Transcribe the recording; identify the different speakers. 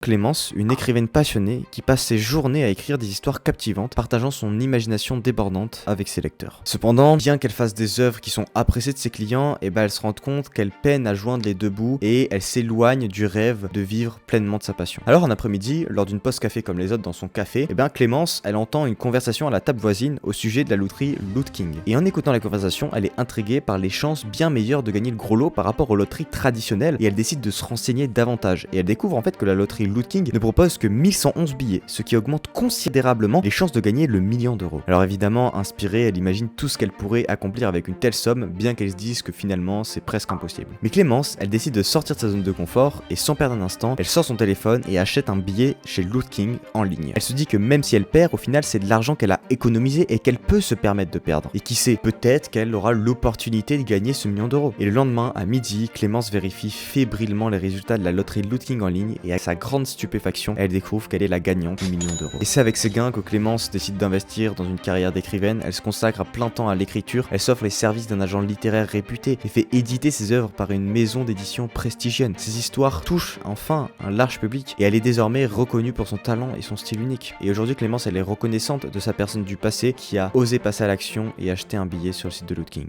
Speaker 1: Clémence, une écrivaine passionnée qui passe ses journées à écrire des histoires captivantes, partageant son imagination débordante avec ses lecteurs. Cependant, bien qu'elle fasse des œuvres qui sont appréciées de ses clients, elle se rend compte qu'elle peine à joindre les deux bouts et elle s'éloigne du rêve de vivre pleinement de sa passion. Alors un après-midi, lors d'une pause café comme les autres dans son café, Clémence, elle entend une conversation à la table voisine au sujet de la loterie Loot King. Et en écoutant la conversation, elle est intriguée par les chances bien meilleures de gagner le gros lot par rapport aux loteries traditionnelles et elle décide de se renseigner davantage. Et elle découvre en fait que la loterie Loot King ne propose que 1111 billets, ce qui augmente considérablement les chances de gagner le million d'euros. Alors évidemment, inspirée, elle imagine tout ce qu'elle pourrait accomplir avec une telle somme, bien qu'elle se dise que finalement c'est presque impossible. Mais Clémence, elle décide de sortir de sa zone de confort et sans perdre un instant, elle sort son téléphone et achète un billet chez Loot King en ligne. Elle se dit que même si elle perd, au final c'est de l'argent qu'elle a économisé et qu'elle peut se permettre de perdre. Et qui sait, peut-être qu'elle aura l'opportunité de gagner ce million d'euros. Et le lendemain, à midi, Clémence vérifie fébrilement les résultats de la loterie Loot King en ligne et à sa grande stupéfaction, elle découvre qu'elle est la gagnante du million d'euros. Et c'est avec ces gains que Clémence décide d'investir dans une carrière d'écrivaine. Elle se consacre à plein temps à l'écriture, elle s'offre les services d'un agent littéraire réputé et fait éditer ses œuvres par une maison d'édition prestigieuse. Ses histoires touchent enfin un large public et elle est désormais reconnue pour son talent et son style unique. Et aujourd'hui, Clémence, elle est reconnaissante de sa personne du passé qui a osé passer à l'action et acheter un billet sur le site de Loot King.